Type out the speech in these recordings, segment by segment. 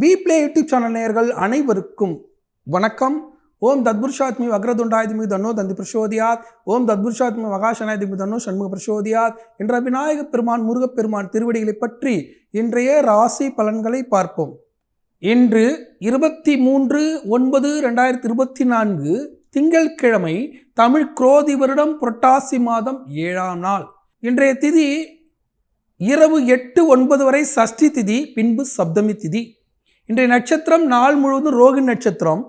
பிப்ளே YouTube channel நேயர்கள் அனைவருக்கும் வணக்கம். ஓம் தத்புருஷாத்மி வக்ரதுண்டாயுதமி தன்னோ தந்தி பிரசோதியாத். ஓம் தத்புருஷாத்மி மகாசனாயுதமி தன்னோ சண்முக பிரசோதியாத் என்ற விநாயகப் பெருமான் முருகப்பெருமான் திருவடிகளை பற்றி இன்றைய ராசி பலன்களை பார்ப்போம். இன்று 23/9/2024 திங்கட்கிழமை, தமிழ் குரோதி வருடம் புரட்டாசி மாதம் 7ஆம் நாள். இன்றைய திதி இரவு 8-9 வரை சஷ்டி திதி, பின்பு சப்தமி திதி. இன்றைய நட்சத்திரம் நாள் முழுவதும் ரோகிணி நட்சத்திரம்.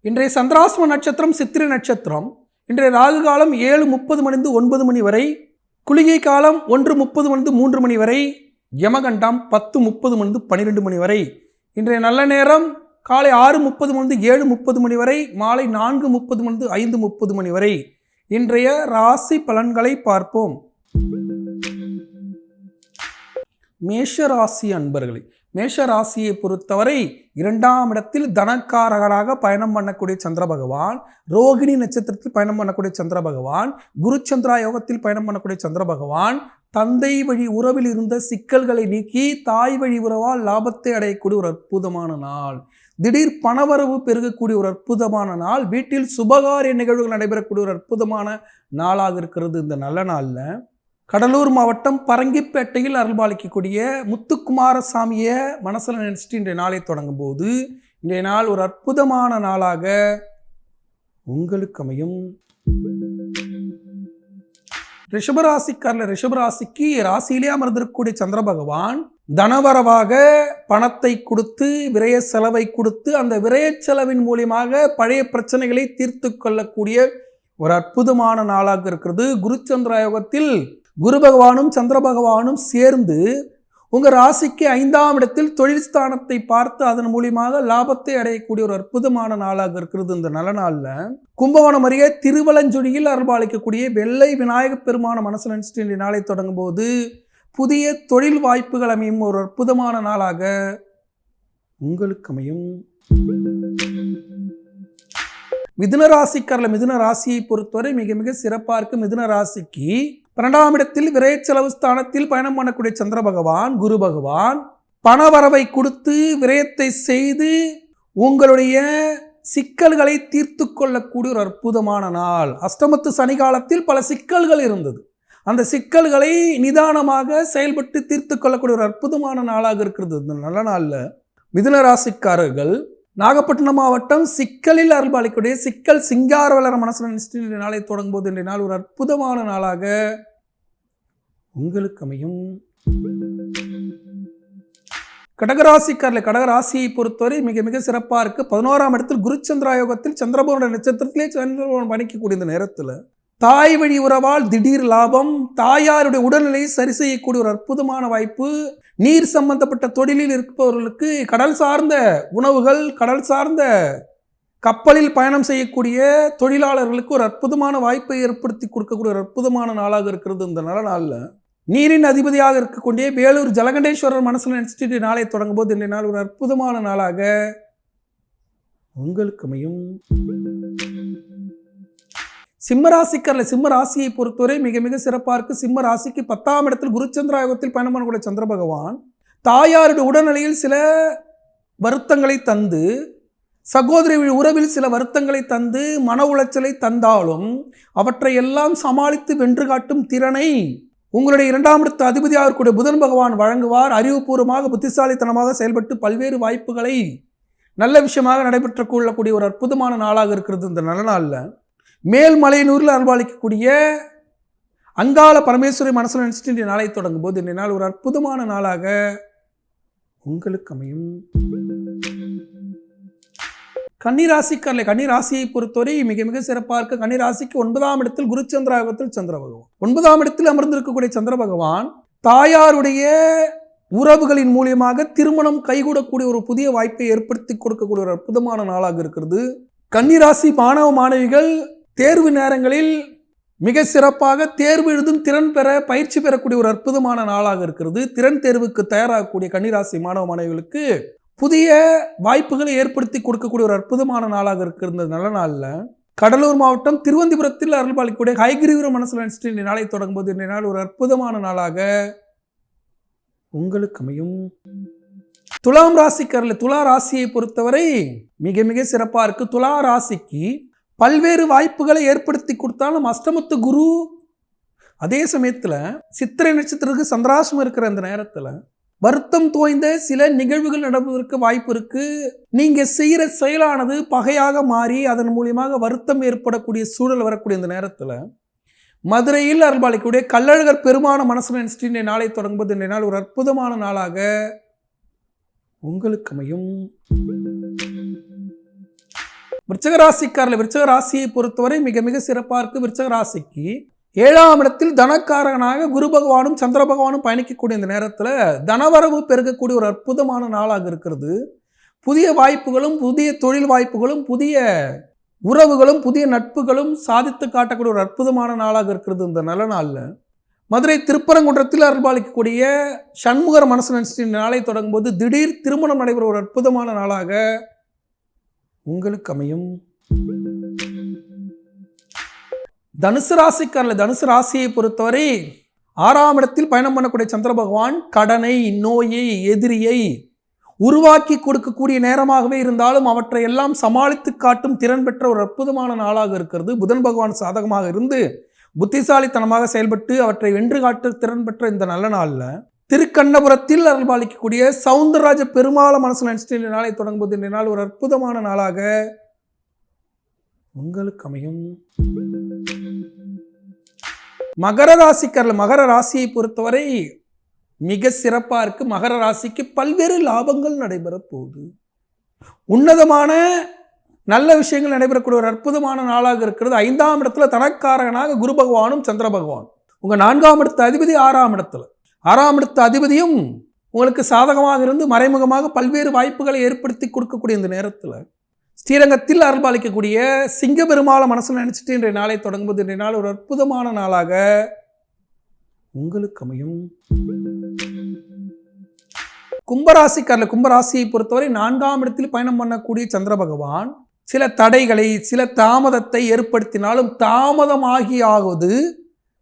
இன்றைய சந்திராஷ்டம நட்சத்திரம் சித்திரை நட்சத்திரம். இன்றைய ராகு காலம் 7:30 9 மணி வரை, குளிகை காலம் 1:30 3 மணி வரை, யமகண்டம் 10:30 12 மணி வரை. இன்றைய நல்ல நேரம் காலை 6:30 7:30 மணி வரை, மாலை 4:30 5:30 மணி வரை. இன்றைய ராசி பலன்களை பார்ப்போம். மேஷராசி அன்பர்களே, மேஷராசியை பொறுத்தவரை 2ஆம் இடத்தில் தனக்காரகராக பயணம் பண்ணக்கூடிய சந்திர பகவான், ரோகிணி நட்சத்திரத்தில் பயணம் பண்ணக்கூடிய சந்திர பகவான், குரு சந்திரா யோகத்தில் பயணம் பண்ணக்கூடிய சந்திர பகவான், தந்தை வழி உறவில் இருந்த சிக்கல்களை நீக்கி தாய் வழி உறவால் லாபத்தை அடையக்கூடிய ஒரு அற்புதமான நாள். திடீர் பணவரவு பெருகக்கூடிய ஒரு அற்புதமான நாள். வீட்டில் சுபகாரிய நிகழ்வுகள் நடைபெறக்கூடிய ஒரு அற்புதமான நாளாக இருக்கிறது. இந்த நல்ல நாளில் கடலூர் மாவட்டம் பரங்கிப்பேட்டையில் அருள்பாலிக்கக்கூடிய முத்துக்குமாரசாமியை மனசில் நினைச்சிட்டு இன்றைய நாளை தொடங்கும் போது இன்றைய நாள் ஒரு அற்புதமான நாளாக உங்களுக்கு அமையும். ரிஷபராசிக்கு ராசியிலே அமர்ந்திருக்கக்கூடிய சந்திர பகவான் தனவரவாக பணத்தை கொடுத்து விரய செலவை கொடுத்து அந்த விரய செலவின் மூலியமாக பழைய பிரச்சனைகளை தீர்த்து கொள்ளக்கூடிய ஒரு அற்புதமான நாளாக இருக்கிறது. குரு சந்திர யோகத்தில் குரு பகவானும் சந்திர பகவானும் சேர்ந்து உங்கள் ராசிக்கு 5ஆம் இடத்தில் தொழில் ஸ்தானத்தை பார்த்து அதன் மூலியமாக லாபத்தை அடையக்கூடிய ஒரு அற்புதமான நாளாக இருக்கிறது. இந்த நல்ல நாளில் கும்பகோணம் அருகே திருவலஞ்சுழியில் அருள்பாலிக்கக்கூடிய வெள்ளை விநாயகப் பெருமான மனசில் நினைச்சிட்டு இன்றைய நாளை தொடங்கும் போது புதிய தொழில் வாய்ப்புகள் அமையும் ஒரு அற்புதமான நாளாக உங்களுக்கு அமையும். மிதுன ராசியை பொறுத்தவரை மிக மிக சிறப்பாக இருக்கு. மிதுன ராசிக்கு 12ஆம் இடத்தில் விரை செலவு ஸ்தானத்தில் பயணம் பண்ணக்கூடிய சந்திர பகவான், குரு பகவான் பணவரவை கொடுத்து விரயத்தை செய்து உங்களுடைய சிக்கல்களை தீர்த்து கொள்ளக்கூடிய ஒரு அற்புதமான நாள். அஷ்டமத்து சனி காலத்தில் பல சிக்கல்கள் இருந்தது. அந்த சிக்கல்களை நிதானமாக செயல்பட்டு தீர்த்து கொள்ளக்கூடிய ஒரு அற்புதமான நாளாக இருக்கிறது. இந்த நல்ல நாளில் மிதுன ராசிக்காரர்கள் நாகப்பட்டினம் மாவட்டம் சிக்கலில் அருள்பாலிக்கூடிய சிக்கல் சிங்கார வளர மனசில் நினைச்சிட்டு இன்றைய நாளை தொடங்கும் போது இன்றைய நாள் ஒரு அற்புதமான நாளாக உங்களுக்கு அமையும். கடகராசியை பொறுத்தவரை மிக மிக சிறப்பாக இருக்கு. 11ஆம் இடத்தில் குரு சந்திரா யோகத்தில் சந்திரபவன நட்சத்திரத்திலே சந்திரபவன் பணிக்கக்கூடிய இந்த நேரத்தில் தாய் வழி உறவால் திடீர் லாபம், தாயாருடைய உடல்நிலையை சரி செய்யக்கூடிய ஒரு அற்புதமான வாய்ப்பு. நீர் சம்பந்தப்பட்ட தொழிலில் இருப்பவர்களுக்கு கடல் சார்ந்த உணவுகள், கடல் சார்ந்த கப்பலில் பயணம் செய்யக்கூடிய தொழிலாளர்களுக்கு ஒரு அற்புதமான வாய்ப்பை ஏற்படுத்தி கொடுக்கக்கூடிய ஒரு அற்புதமான நாளாக இருக்கிறது. இந்த நல்ல நாளில் நீரின் அதிபதியாக இருக்கக்கூடிய வேலூர் ஜலகண்டேஸ்வரர் மனசில் நினைச்சிட்டு நாளை தொடங்கும் போது இன்றைய நாள் ஒரு அற்புதமான நாளாக உங்களுக்கு அமையும். சிம்ம ராசியை பொறுத்தவரை மிக மிக சிறப்பாக இருக்கு. சிம்ம ராசிக்கு 10ஆம் இடத்தில் குருச்சந்திரா யோகத்தில் பயணம் பண்ணக்கூடிய சந்திர பகவான் தாயாருடைய உடல்நிலையில் சில வருத்தங்களை தந்து, சகோதரி உறவில் சில வருத்தங்களை தந்து, மன உளைச்சலை தந்தாலும் அவற்றை எல்லாம் சமாளித்து வென்று காட்டும் திறனை உங்களுடைய 2ஆம் இடத்து அதிபதியாக இருக்கக்கூடிய புதன் பகவான் வழங்குவார். அறிவுபூர்வமாக புத்திசாலித்தனமாக செயல்பட்டு பல்வேறு வாய்ப்புகளை நல்ல விஷயமாக நடைபெற்று கொள்ளக்கூடிய ஒரு அற்புதமான நாளாக இருக்கிறது. இந்த நல்ல நாளில் மேல்மலையனூரில் அருள்பாலிக்கக்கூடிய அங்காள பரமேஸ்வரி மனசில் நினைச்சிட்டு இன்றைய நாளை தொடங்கும் போது இன்றைய நாள் ஒரு அற்புதமான நாளாக உங்களுக்கு அமையும். கன்னிராசியை பொறுத்தவரை மிக மிக சிறப்பாக இருக்க. கன்னிராசிக்கு 9ஆம் இடத்தில் குரு சந்திரா யோகத்தில் சந்திர பகவான், 9ஆம் இடத்தில் அமர்ந்திருக்கக்கூடிய சந்திர பகவான் தாயாருடைய உறவுகளின் மூலியமாக திருமணம் கைகூடக்கூடிய ஒரு புதிய வாய்ப்பை ஏற்படுத்தி கொடுக்கக்கூடிய ஒரு அற்புதமான நாளாக இருக்கிறது. கன்னிராசி மாணவ மாணவிகள் தேர்வு நேரங்களில் மிக சிறப்பாக தேர்வு எழுதும் திறன் பெற பயிற்சி பெறக்கூடிய ஒரு அற்புதமான நாளாக இருக்கிறது. திறன் தேர்வுக்கு தயாராகக்கூடிய கன்னிராசி மாணவ மாணவிகளுக்கு புதிய வாய்ப்புகளை ஏற்படுத்தி கொடுக்கக்கூடிய ஒரு அற்புதமான நாளாக இருக்கிறது. நல்ல நாளில் கடலூர் மாவட்டம் திருவந்திபுரத்தில் அருள்பாலிக்கக்கூடிய ஹைகிரீவர மனசில் நினைச்சிட்டு இன்றைய நாளை தொடங்கும் போது இன்றைய நாள் ஒரு அற்புதமான நாளாக உங்களுக்கு அமையும். துலாம் ராசிக்காரர்கள், துலா ராசியை பொறுத்தவரை மிக மிக சிறப்பா இருக்கு. துலா ராசிக்கு பல்வேறு வாய்ப்புகளை ஏற்படுத்தி கொடுத்தாலும் அஷ்டமத்து குரு, அதே சமயத்துல சித்திரை நட்சத்திரத்துக்கு சந்திராசிரமம் இருக்கிற அந்த நேரத்துல வருத்தம் தோய்ந்த சில நிகழ்வுகள் நடப்பதற்கு வாய்ப்பு இருக்கு. நீங்க செய்யற செயலானது பகையாக மாறி அதன் மூலியமாக வருத்தம் ஏற்படக்கூடிய சூழல் வரக்கூடிய இந்த நேரத்துல மதுரையில் அருள்பாலிக்கக்கூடிய கள்ளழகர் பெருமான மனசு நினைச்சிட்டு இந்த நாளை தொடங்கும்போது இந்த நாள் ஒரு அற்புதமான நாளாக உங்களுக்கு அமையும். விருச்சிக ராசிக்காரர்கள், விருச்சிக ராசியை பொறுத்தவரை மிக மிக சிறப்பாக இருக்கு. விருச்சிக ராசிக்கு 7ஆம் இடத்தில் தனக்காரகனாக குரு பகவானும் சந்திர பகவானும் பயணிக்கக்கூடிய இந்த நேரத்தில் தனவரவு பெருகக்கூடிய ஒரு அற்புதமான நாளாக இருக்கிறது. புதிய வாய்ப்புகளும் புதிய தொழில் வாய்ப்புகளும் புதிய உறவுகளும் புதிய நட்புகளும் சாதித்து காட்டக்கூடிய ஒரு அற்புதமான நாளாக இருக்கிறது. இந்த நல்ல நாளில் மதுரை திருப்பரங்குன்றத்தில் அருள்பாலிக்கக்கூடிய சண்முகர் மனசு நினைச்சிட்டு நாளை தொடங்கும்போது திடீர் திருமணம் நடைபெற ஒரு அற்புதமான நாளாக உங்களுக்கு அமையும். தனுசு ராசிக்காரர்கள், தனுசு ராசியை பொறுத்தவரை 6ஆம் இடத்தில் பயணம் பண்ணக்கூடிய சந்திர பகவான் கடனை, நோயை, எதிரியை உருவாக்கி கொடுக்கக்கூடிய நேரமாகவே இருந்தாலும் அவற்றை எல்லாம் சமாளித்து காட்டும் திறன் பெற்ற ஒரு அற்புதமான நாளாக இருக்கிறது. புதன் பகவான் சாதகமாக இருந்து புத்திசாலித்தனமாக செயல்பட்டு அவற்றை வென்று காட்டு திறன் பெற்ற இந்த நல்ல நாளில் திருக்கண்ணபுரத்தில் அருள்பாலிக்கக்கூடிய சவுந்தரராஜ பெருமாள மனசு நினைச்சிட்டு இந்த நாளை தொடங்கும்போது இந்த நாள் ஒரு அற்புதமான நாளாக உங்களுக்கு அமையும். மகர ராசிக்காரர்கள், மகர ராசியை பொறுத்தவரை மிக சிறப்பா இருக்கு. மகர ராசிக்கு பல்வேறு லாபங்கள் நடைபெற போகுது. உன்னதமான நல்ல விஷயங்கள் நடைபெறக்கூடிய ஒரு அற்புதமான நாளாக இருக்கிறது. 5ஆம் இடத்துல தனக்காரகனாக குரு பகவானும் சந்திர பகவான், உங்க 4ஆம் இடத்து அதிபதி 6ஆம் இடத்துல, 6ஆம் இடத்து அதிபதியும் உங்களுக்கு சாதகமாக இருந்து மறைமுகமாக பல்வேறு வாய்ப்புகளை ஏற்படுத்தி கொடுக்கக்கூடிய இந்த நேரத்தில் ஸ்ரீரங்கத்தில் அருள்பாலிக்கக்கூடிய சிங்க பெருமாள மனசுல நினைச்சிட்டு இன்றைய நாளை தொடங்கும்போது இன்றைய நாள் ஒரு அற்புதமான நாளாக உங்களுக்கு அமையும். கும்பராசிக்காரர்கள், கும்பராசியை பொறுத்தவரை 4ஆம் இடத்தில் பயணம் பண்ணக்கூடிய சந்திர பகவான் சில தடைகளை, சில தாமதத்தை ஏற்படுத்தினாலும் தாமதமாகி ஆகுவது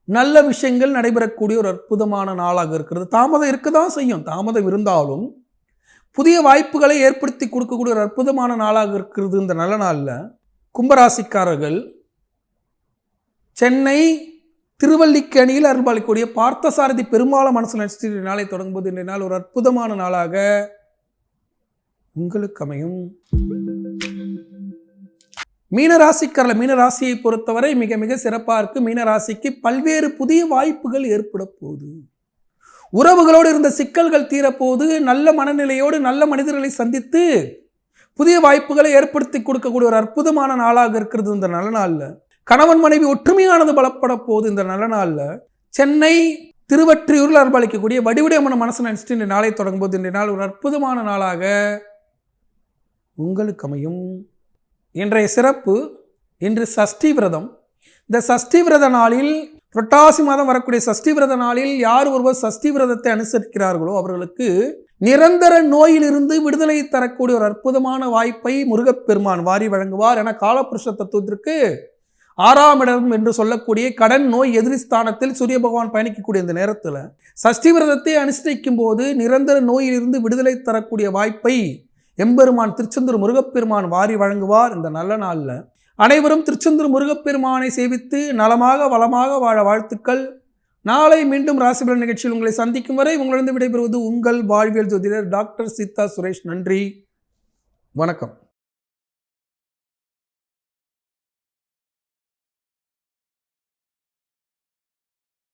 நல்ல விஷயங்கள் நடைபெறக்கூடிய ஒரு அற்புதமான நாளாக இருக்கிறது. தாமதம் இருக்கதான் செய்யும், தாமதம் இருந்தாலும் புதிய வாய்ப்புகளை ஏற்படுத்தி கொடுக்கக்கூடிய ஒரு அற்புதமான நாளாக இருக்கிறது. இந்த நல்ல நாளில் கும்பராசிக்காரர்கள் சென்னை திருவல்லிக்கேணியில் அருள்பாலிக்கக்கூடிய பார்த்தசாரதி பெருமாள மனசு நினைச்சிட்டு நாளை தொடங்கும்போது இன்றைய நாள் ஒரு அற்புதமான நாளாக உங்களுக்கு அமையும். மீனராசிக்காரர்கள், மீனராசியை பொறுத்தவரை மிக மிக சிறப்பாக இருக்கு. மீனராசிக்கு பல்வேறு புதிய வாய்ப்புகள் ஏற்பட போகுது. உறவுகளோடு இருந்த சிக்கல்கள் தீரப்போது நல்ல மனநிலையோடு நல்ல மனிதர்களை சந்தித்து புதிய வாய்ப்புகளை ஏற்படுத்தி கொடுக்கக்கூடிய ஒரு அற்புதமான நாளாக இருக்கிறது. இந்த நல்ல நாளில் கணவன் மனைவி ஒற்றுமையானது பலப்பட போகுது. இந்த நல்ல நாளில் சென்னை திருவற்றியூரில் அருள்பாலிக்கக்கூடிய வடிவுடையமான மனசு நினைச்சிட்டு இந்த நாளை தொடங்கும்போது இன்றைய நாள் ஒரு அற்புதமான நாளாக உங்களுக்கு அமையும். இன்றைய சிறப்பு, இன்று சஷ்டி விரதம். இந்த சஷ்டி விரத நாளில் புரட்டாசி மாதம் வரக்கூடிய சஷ்டி விரத நாளில் யார் ஒருவர் சஷ்டி விரதத்தை அனுசரிக்கிறார்களோ அவர்களுக்கு நிரந்தர நோயிலிருந்து விடுதலை தரக்கூடிய ஒரு அற்புதமான வாய்ப்பை முருகப்பெருமான் வாரி வழங்குவார் என காலபுருஷ தத்துவத்திற்கு 6ஆம் இடம் என்று சொல்லக்கூடிய கடன் நோய் எதிரி ஸ்தானத்தில் சூரிய பகவான் பயணிக்கக்கூடிய இந்த நேரத்தில் சஷ்டி விரதத்தை அனுஷ்டிக்கும் போது நிரந்தர நோயிலிருந்து விடுதலை தரக்கூடிய வாய்ப்பை எம்பெருமான் திருச்செந்தூர் முருகப்பெருமான் வாரி வழங்குவார். இந்த நல்ல நாளில் அனைவரும் திருச்செந்தூர் முருகப்பெருமானை சேவித்து நலமாக வளமாக வாழ வாழ்த்துக்கள். நாளை மீண்டும் ராசிபலன் நிகழ்ச்சியில் உங்களை சந்திக்கும் வரை உங்களிடம் விடைபெறுவது உங்கள் வாழ்வியல் ஜோதிடர் டாக்டர் சீதா சுரேஷ். நன்றி, வணக்கம்.